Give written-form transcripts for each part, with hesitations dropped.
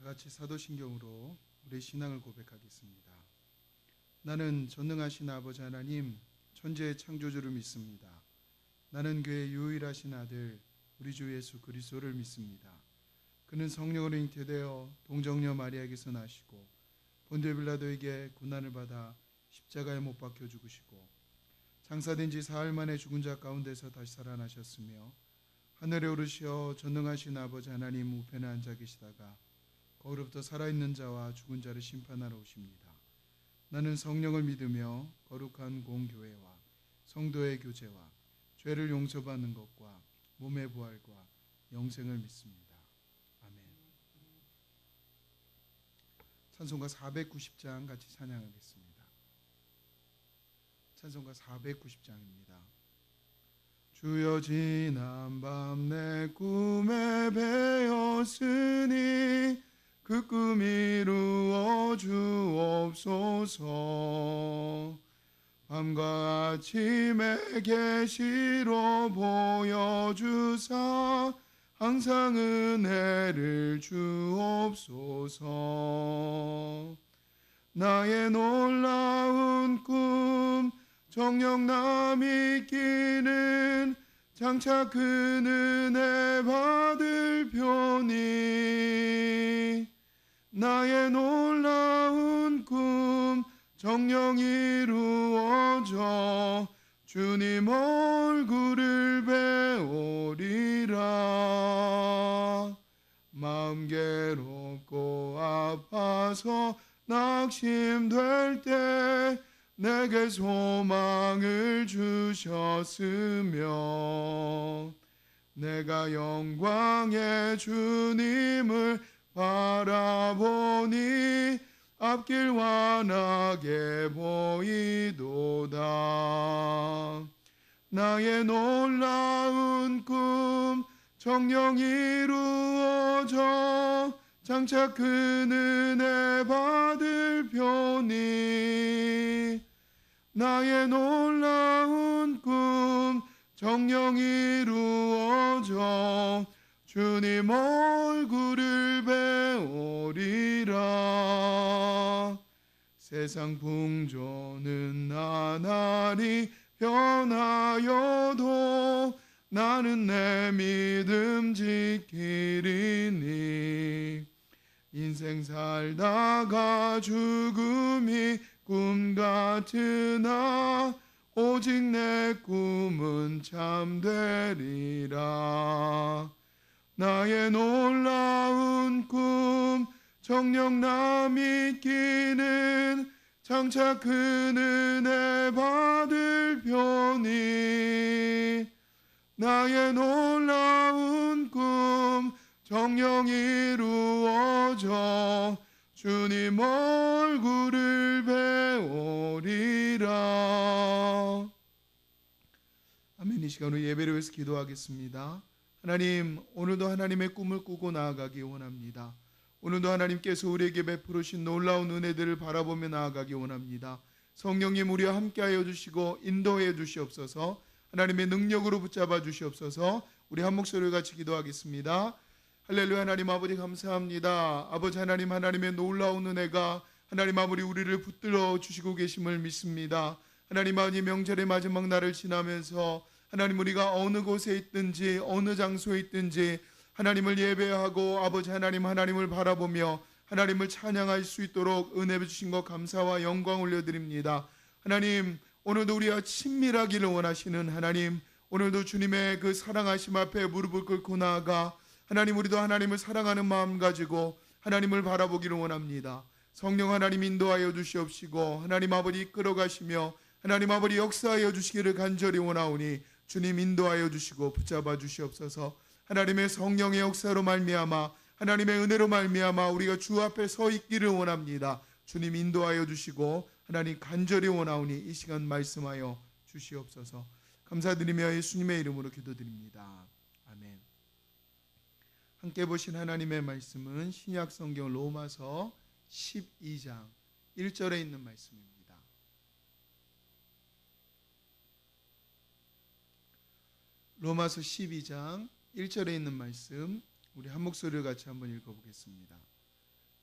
다 같이 사도신경으로 우리 신앙을 고백하겠습니다. 나는 전능하신 아버지 하나님, 천지의 창조주를 믿습니다. 나는 그의 유일하신 아들 우리 주 예수 그리스도를 믿습니다. 그는 성령으로 잉태되어 동정녀 마리아에게서 나시고 본디오 빌라도에게 고난을 받아 십자가에 못 박혀 죽으시고 장사된 지 사흘 만에 죽은 자 가운데서 다시 살아나셨으며 하늘에 오르시어 전능하신 아버지 하나님 우편에 앉아 계시다가 거기로부터 살아있는 자와 죽은 자를 심판하러 오십니다. 나는 성령을 믿으며 거룩한 공교회와 성도의 교제와 죄를 용서받는 것과 몸의 부활과 영생을 믿습니다. 아멘. 찬송가 490장 같이 찬양하겠습니다. 찬송가 490장입니다. 주여 지난밤 내 꿈에 배었으니 그 꿈 이루어 주옵소서. 밤과 아침에 계시로 보여주사 항상 은혜를 주옵소서. 나의 놀라운 꿈 정녕 남이 끼는 장차 큰 은혜 받을 표니 나의 놀라운 꿈 정녕 이루어져 주님 얼굴을 배우리라. 마음 괴롭고 아파서 낙심될 때 내게 소망을 주셨으며 내가 영광의 주님을 바라보니 앞길 환하게 보이도다. 나의 놀라운 꿈 정녕 이루어져 장차 큰 은혜 받을 표니 나의 놀라운 꿈 정녕 이루어져 주님 얼굴을 배우리라. 세상 풍조는 나날이 변하여도 나는 내 믿음 지키리니 인생 살다가 죽음이 꿈 같으나 오직 내 꿈은 참되리라. 나의 놀라운 꿈 정녕 남이 끼는 장차 큰 은혜 받을 표니 나의 놀라운 꿈 정녕 이루어져 주님 얼굴을 배우리라. 아멘. 이 시간 우리 예배를 위해서 기도하겠습니다. 하나님, 오늘도 하나님의 꿈을 꾸고 나아가기 원합니다. 오늘도 하나님께서 우리에게 베푸르신 놀라운 은혜들을 바라보며 나아가기 원합니다. 성령님 우리와 함께하여 주시고 인도해 주시옵소서. 하나님의 능력으로 붙잡아 주시옵소서. 우리 한 목소리로 같이 기도하겠습니다. 할렐루야. 하나님 아버지 감사합니다. 아버지 하나님, 하나님의 놀라운 은혜가 하나님 아버지 우리를 붙들어 주시고 계심을 믿습니다. 하나님 아버지 명절의 마지막 날을 지나면서 하나님 우리가 어느 곳에 있든지 어느 장소에 있든지 하나님을 예배하고 아버지 하나님 하나님을 바라보며 하나님을 찬양할 수 있도록 은혜 주신 것 감사와 영광 올려드립니다. 하나님 오늘도 우리와 친밀하기를 원하시는 하나님, 오늘도 주님의 그 사랑하심 앞에 무릎을 꿇고 나아가 하나님 우리도 하나님을 사랑하는 마음 가지고 하나님을 바라보기를 원합니다. 성령 하나님 인도하여 주시옵시고 하나님 아버지 이끌어 가시며 하나님 아버지 역사하여 주시기를 간절히 원하오니 주님 인도하여 주시고 붙잡아 주시옵소서. 하나님의 성령의 역사로 말미암아 하나님의 은혜로 말미암아 우리가 주 앞에 서 있기를 원합니다. 주님 인도하여 주시고 하나님 간절히 원하오니 이 시간 말씀하여 주시옵소서. 감사드리며 예수님의 이름으로 기도드립니다. 아멘. 함께 보신 하나님의 말씀은 신약 성경 로마서 12장 1절에 있는 말씀입니다. 로마서 12장 1절에 있는 말씀, 우리 한 목소리를 같이 한번 읽어보겠습니다.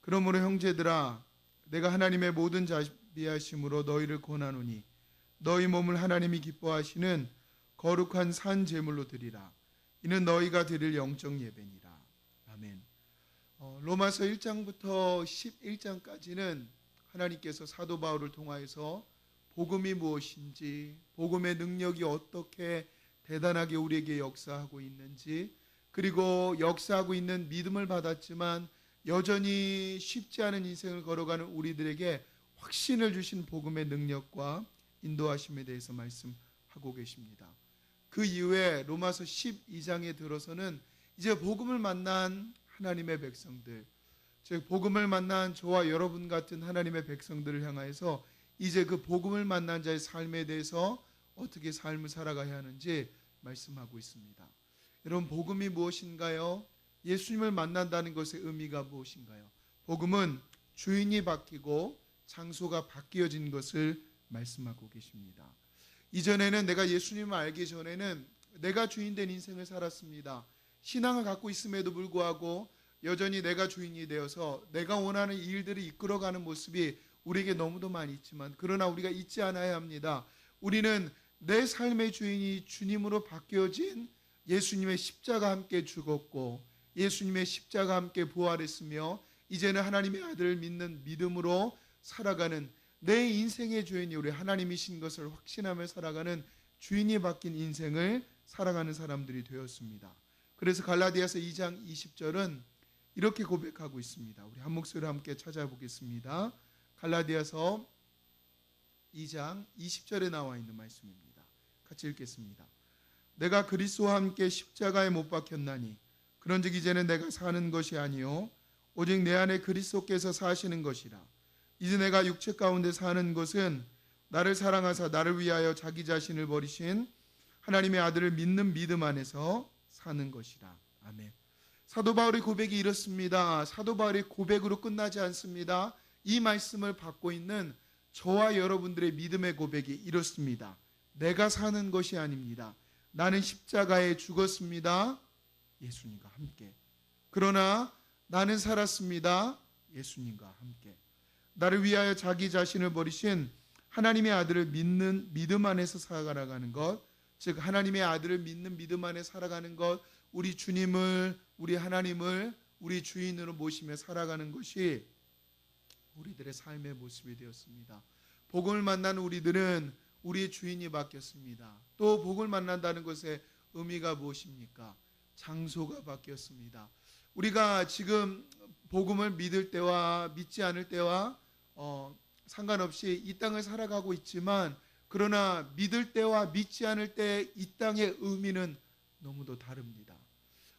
그러므로 형제들아 내가 하나님의 모든 자비하심으로 너희를 권하노니 너희 몸을 하나님이 기뻐하시는 거룩한 산 제물로 드리라. 이는 너희가 드릴 영적 예배니라. 아멘. 로마서 1장부터 11장까지는 하나님께서 사도 바울을 통하여서 복음이 무엇인지, 복음의 능력이 어떻게 대단하게 우리에게 역사하고 있는지, 그리고 역사하고 있는 믿음을 받았지만 여전히 쉽지 않은 인생을 걸어가는 우리들에게 확신을 주신 복음의 능력과 인도하심에 대해서 말씀하고 계십니다. 그 이후에 로마서 12장에 들어서는 이제 복음을 만난 하나님의 백성들, 즉 복음을 만난 저와 여러분 같은 하나님의 백성들을 향하여서 이제 그 복음을 만난 자의 삶에 대해서 어떻게 삶을 살아가야 하는지 말씀하고 있습니다. 여러분, 복음이 무엇인가요? 예수님을 만난다는 것의 의미가 무엇인가요? 복음은 주인이 바뀌고 장소가 바뀌어진 것을 말씀하고 계십니다. 이전에는 내가 예수님을 알기 전에는 내가 주인된 인생을 살았습니다. 신앙을 갖고 있음에도 불구하고 여전히 내가 주인이 되어서 내가 원하는 일들을 이끌어가는 모습이 우리에게 너무도 많이 있지만, 그러나 우리가 잊지 않아야 합니다. 우리는 내 삶의 주인이 주님으로 바뀌어진 예수님의 십자가 함께 죽었고 예수님의 십자가 함께 부활했으며 이제는 하나님의 아들을 믿는 믿음으로 살아가는 내 인생의 주인이 우리 하나님이신 것을 확신하며 살아가는 주인이 바뀐 인생을 살아가는 사람들이 되었습니다. 그래서 갈라디아서 2장 20절은 이렇게 고백하고 있습니다. 우리 한 목소리로 함께 찾아보겠습니다. 갈라디아서 2장 20절에 나와 있는 말씀입니다. 같이 읽겠습니다. 내가 그리스도와 함께 십자가에 못 박혔나니 그런즉 이제는 내가 사는 것이 아니요 오직 내 안에 그리스도께서 사시는 것이라. 이제 내가 육체 가운데 사는 것은 나를 사랑하사 나를 위하여 자기 자신을 버리신 하나님의 아들을 믿는 믿음 안에서 사는 것이라. 아멘. 사도 바울의 고백이 이렇습니다. 사도 바울의 고백으로 끝나지 않습니다. 이 말씀을 받고 있는 저와 여러분들의 믿음의 고백이 이렇습니다. 내가 사는 것이 아닙니다. 나는 십자가에 죽었습니다. 예수님과 함께. 그러나 나는 살았습니다. 예수님과 함께. 나를 위하여 자기 자신을 버리신 하나님의 아들을 믿는 믿음 안에서 살아가는 것, 즉 하나님의 아들을 믿는 믿음 안에 살아가는 것, 우리 주님을, 우리 하나님을 우리 주인으로 모시며 살아가는 것이 우리들의 삶의 모습이 되었습니다. 복음을 만난 우리들은 우리의 주인이 바뀌었습니다. 또 복음을 만난다는 것의 의미가 무엇입니까? 장소가 바뀌었습니다. 우리가 지금 복음을 믿을 때와 믿지 않을 때와 상관없이 이 땅을 살아가고 있지만, 그러나 믿을 때와 믿지 않을 때 이 땅의 의미는 너무도 다릅니다.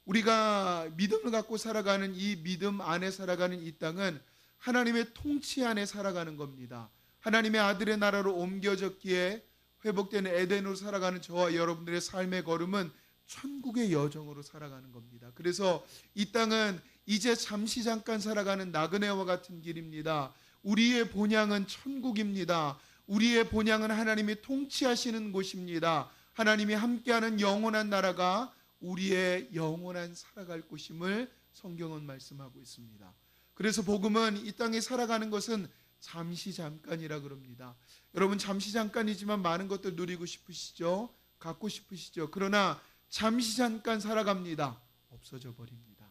우리가 믿음을 갖고 살아가는 이 믿음 안에 살아가는 이 땅은 하나님의 통치 안에 살아가는 겁니다. 하나님의 아들의 나라로 옮겨졌기에 회복되는 에덴으로 살아가는 저와 여러분들의 삶의 걸음은 천국의 여정으로 살아가는 겁니다. 그래서 이 땅은 이제 잠시 잠깐 살아가는 나그네와 같은 길입니다. 우리의 본향은 천국입니다. 우리의 본향은 하나님이 통치하시는 곳입니다. 하나님이 함께하는 영원한 나라가 우리의 영원한 살아갈 곳임을 성경은 말씀하고 있습니다. 그래서 복음은 이 땅에 살아가는 것은 잠시 잠깐이라 그럽니다. 여러분, 잠시 잠깐이지만 많은 것들 누리고 싶으시죠? 갖고 싶으시죠? 그러나 잠시 잠깐 살아갑니다. 없어져 버립니다.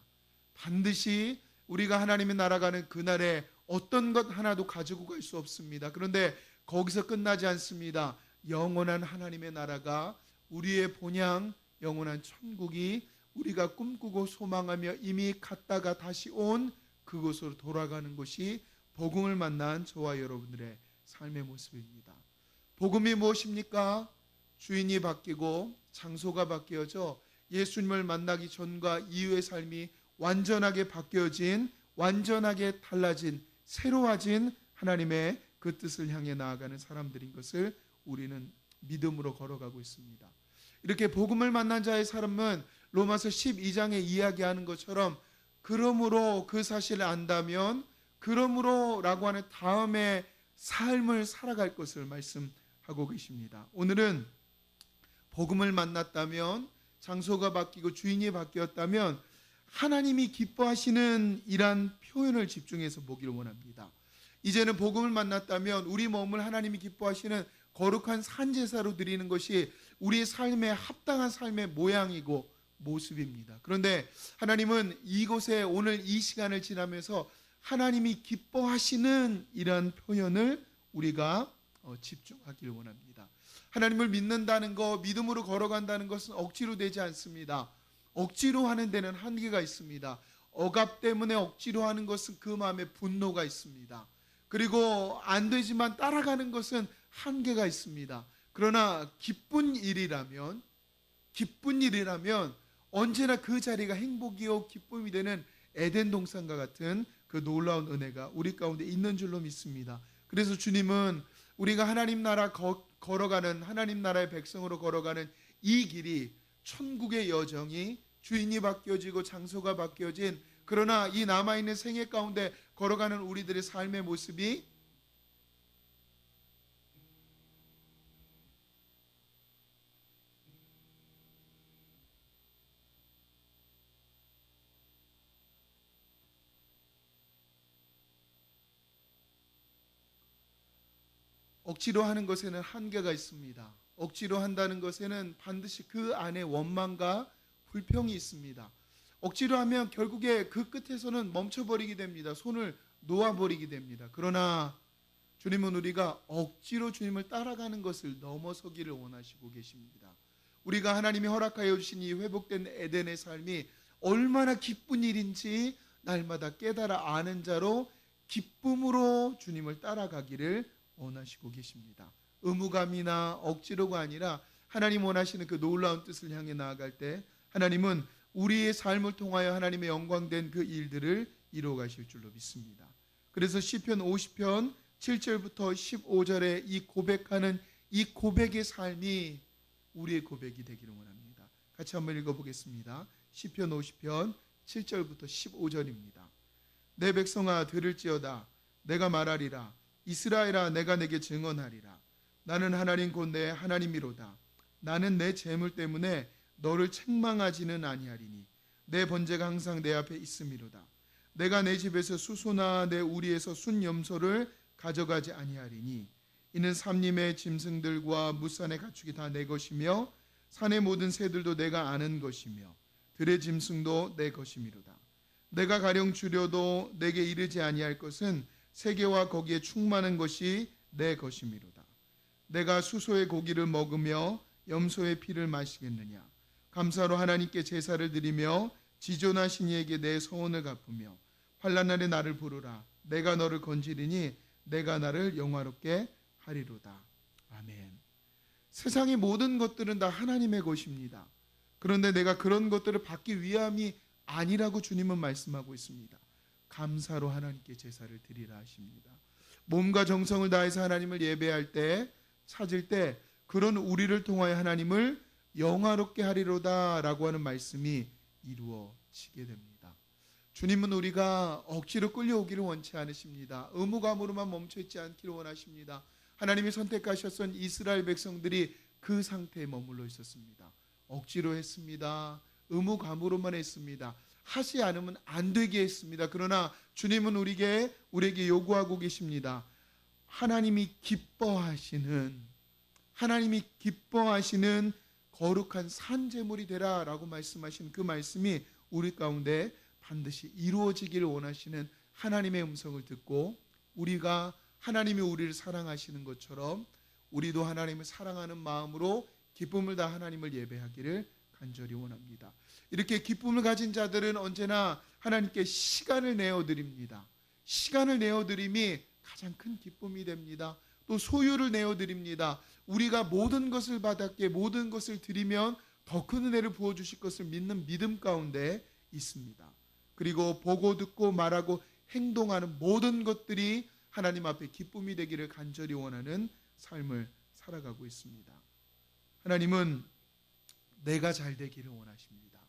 반드시 우리가 하나님의 나라가는 그날에 어떤 것 하나도 가지고 갈 수 없습니다. 그런데 거기서 끝나지 않습니다. 영원한 하나님의 나라가, 우리의 본향 영원한 천국이 우리가 꿈꾸고 소망하며 이미 갔다가 다시 온 그곳으로 돌아가는 것이 복음을 만난 저와 여러분들의 삶의 모습입니다. 복음이 무엇입니까? 주인이 바뀌고 장소가 바뀌어져 예수님을 만나기 전과 이후의 삶이 완전하게 바뀌어진, 완전하게 달라진, 새로워진 하나님의 그 뜻을 향해 나아가는 사람들인 것을 우리는 믿음으로 걸어가고 있습니다. 이렇게 복음을 만난 자의 삶은 로마서 12장에 이야기하는 것처럼 그러므로 그 사실을 안다면 그러므로 라고 하는 다음에 삶을 살아갈 것을 말씀하고 계십니다. 오늘은 복음을 만났다면, 장소가 바뀌고 주인이 바뀌었다면 하나님이 기뻐하시는 이란 표현을 집중해서 보기를 원합니다. 이제는 복음을 만났다면 우리 몸을 하나님이 기뻐하시는 거룩한 산제사로 드리는 것이 우리의 삶에 합당한 삶의 모양이고 모습입니다. 그런데 하나님은 이곳에 오늘 이 시간을 지나면서 하나님이 기뻐하시는 이러한 표현을 우리가 집중하기를 원합니다. 하나님을 믿는다는 것, 믿음으로 걸어간다는 것은 억지로 되지 않습니다. 억지로 하는 데는 한계가 있습니다. 억압 때문에 억지로 하는 것은 그 마음에 분노가 있습니다. 그리고 안 되지만 따라가는 것은 한계가 있습니다. 그러나 기쁜 일이라면 언제나 그 자리가 행복이요 기쁨이 되는 에덴 동산과 같은 그 놀라운 은혜가 우리 가운데 있는 줄로 믿습니다. 그래서 주님은 우리가 하나님 나라 걸어가는, 하나님 나라의 백성으로 걸어가는 이 길이 천국의 여정이 주인이 바뀌어지고 장소가 바뀌어진, 그러나 이 남아있는 생애 가운데 걸어가는 우리들의 삶의 모습이 억지로 하는 것에는 한계가 있습니다. 억지로 한다는 것에는 반드시 그 안에 원망과 불평이 있습니다. 억지로 하면 결국에 그 끝에서는 멈춰버리게 됩니다. 손을 놓아버리게 됩니다. 그러나 주님은 우리가 억지로 주님을 따라가는 것을 넘어서기를 원하시고 계십니다. 우리가 하나님이 허락하여 주신 이 회복된 에덴의 삶이 얼마나 기쁜 일인지 날마다 깨달아 아는 자로 기쁨으로 주님을 따라가기를 원하시고 계십니다. 의무감이나 억지로가 아니라 하나님 원하시는 그 놀라운 뜻을 향해 나아갈 때 하나님은 우리의 삶을 통하여 하나님의 영광된 그 일들을 이루어 가실 줄로 믿습니다. 그래서 시편 50편 7절부터 15절에 이 고백하는 이 고백의 삶이 우리의 고백이 되기를 원합니다. 같이 한번 읽어보겠습니다. 시편 50편 7절부터 15절입니다. 내 백성아 들을지어다. 내가 말하리라. 이스라엘아 내가 내게 증언하리라. 나는 하나님 곧 내 하나님이로다. 나는 내 재물 때문에 너를 책망하지는 아니하리니 내 번제가 항상 내 앞에 있음이로다. 내가 내 집에서 수소나 내 우리에서 순염소를 가져가지 아니하리니 이는 삼림의 짐승들과 무산의 가축이 다 내 것이며 산의 모든 새들도 내가 아는 것이며 들의 짐승도 내 것이미로다. 내가 가령 주려도 내게 이르지 아니할 것은 세계와 거기에 충만한 것이 내 것이미로다. 내가 수소의 고기를 먹으며 염소의 피를 마시겠느냐. 감사로 하나님께 제사를 드리며 지존하신 이에게 내 서원을 갚으며 환난 날에 나를 부르라. 내가 너를 건지리니 내가 나를 영화롭게 하리로다. 아멘. 세상의 모든 것들은 다 하나님의 것입니다. 그런데 내가 그런 것들을 받기 위함이 아니라고 주님은 말씀하고 있습니다. 감사로 하나님께 제사를 드리라 하십니다. 몸과 정성을 다해서 하나님을 예배할 때, 찾을 때 그런 우리를 통하여 하나님을 영화롭게 하리로다 라고 하는 말씀이 이루어지게 됩니다. 주님은 우리가 억지로 끌려오기를 원치 않으십니다. 의무감으로만 멈춰있지 않기를 원하십니다. 하나님이 선택하셨던 이스라엘 백성들이 그 상태에 머물러 있었습니다. 억지로 했습니다. 의무감으로만 했습니다. 하지 않으면 안 되게 했습니다. 그러나 주님은 우리에게 요구하고 계십니다. 하나님이 기뻐하시는 거룩한 산제물이 되라 라고 말씀하신 그 말씀이 우리 가운데 반드시 이루어지기를 원하시는 하나님의 음성을 듣고 우리가 하나님이 우리를 사랑하시는 것처럼 우리도 하나님을 사랑하는 마음으로 기쁨을 다 하나님을 예배하기를 간절히 원합니다. 이렇게 기쁨을 가진 자들은 언제나 하나님께 시간을 내어드립니다. 시간을 내어드림이 가장 큰 기쁨이 됩니다. 또 소유를 내어드립니다. 우리가 모든 것을 받았기에 모든 것을 드리면 더 큰 은혜를 부어주실 것을 믿는 믿음 가운데 있습니다. 그리고 보고 듣고 말하고 행동하는 모든 것들이 하나님 앞에 기쁨이 되기를 간절히 원하는 삶을 살아가고 있습니다. 하나님은 내가 잘 되기를 원하십니다.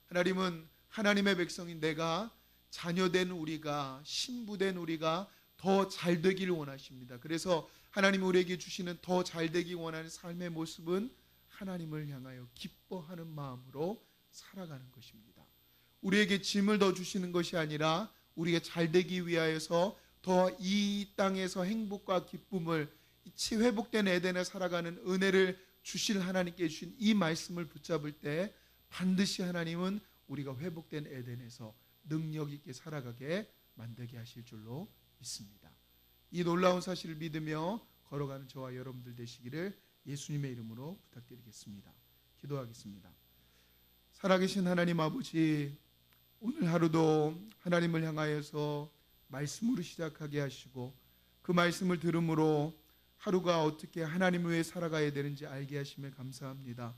하나님은 하나님의 백성인 내가, 자녀된 우리가, 신부된 우리가 더 잘 되기를 원하십니다. 그래서 하나님이 우리에게 주시는 더 잘 되기 원하는 삶의 모습은 하나님을 향하여 기뻐하는 마음으로 살아가는 것입니다. 우리에게 짐을 더 주시는 것이 아니라 우리가 잘 되기 위하여서 더 이 땅에서 행복과 기쁨을 회복된 에덴에 살아가는 은혜를 주실 하나님께 주신 이 말씀을 붙잡을 때 반드시 하나님은 우리가 회복된 에덴에서 능력 있게 살아가게 만들게 하실 줄로 믿습니다. 이 놀라운 사실을 믿으며 걸어가는 저와 여러분들 되시기를 예수님의 이름으로 부탁드리겠습니다. 기도하겠습니다. 살아계신 하나님 아버지, 오늘 하루도 하나님을 향하여서 말씀으로 시작하게 하시고 그 말씀을 들음으로 하루가 어떻게 하나님을 위해 살아가야 되는지 알게 하심에 감사합니다.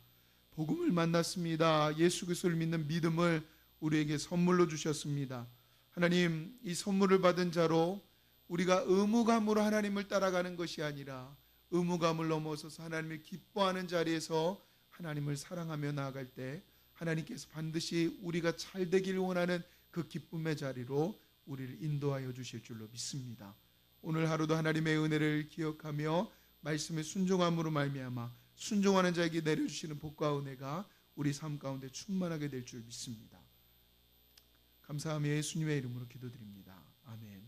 복음을 만났습니다. 예수 그리스도를 믿는 믿음을 우리에게 선물로 주셨습니다. 하나님, 이 선물을 받은 자로 우리가 의무감으로 하나님을 따라가는 것이 아니라 의무감을 넘어서서 하나님을 기뻐하는 자리에서 하나님을 사랑하며 나아갈 때 하나님께서 반드시 우리가 잘 되기를 원하는 그 기쁨의 자리로 우리를 인도하여 주실 줄로 믿습니다. 오늘 하루도 하나님의 은혜를 기억하며 말씀의 순종함으로 말미암아 순종하는 자에게 내려주시는 복과 은혜가 우리 삶 가운데 충만하게 될 줄 믿습니다. 감사하며 예수님의 이름으로 기도드립니다. 아멘.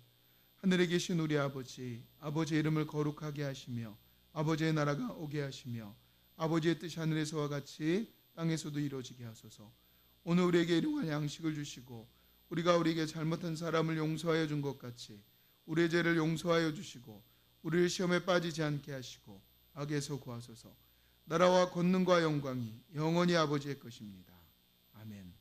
하늘에 계신 우리 아버지, 아버지의 이름을 거룩하게 하시며 아버지의 나라가 오게 하시며 아버지의 뜻이 하늘에서와 같이 땅에서도 이루어지게 하소서. 오늘 우리에게 일용할 양식을 주시고 우리가 우리에게 잘못한 사람을 용서하여 준 것 같이 우리의 죄를 용서하여 주시고 우리를 시험에 빠지지 않게 하시고 악에서 구하소서. 나라와 권능과 영광이 영원히 아버지의 것입니다. 아멘.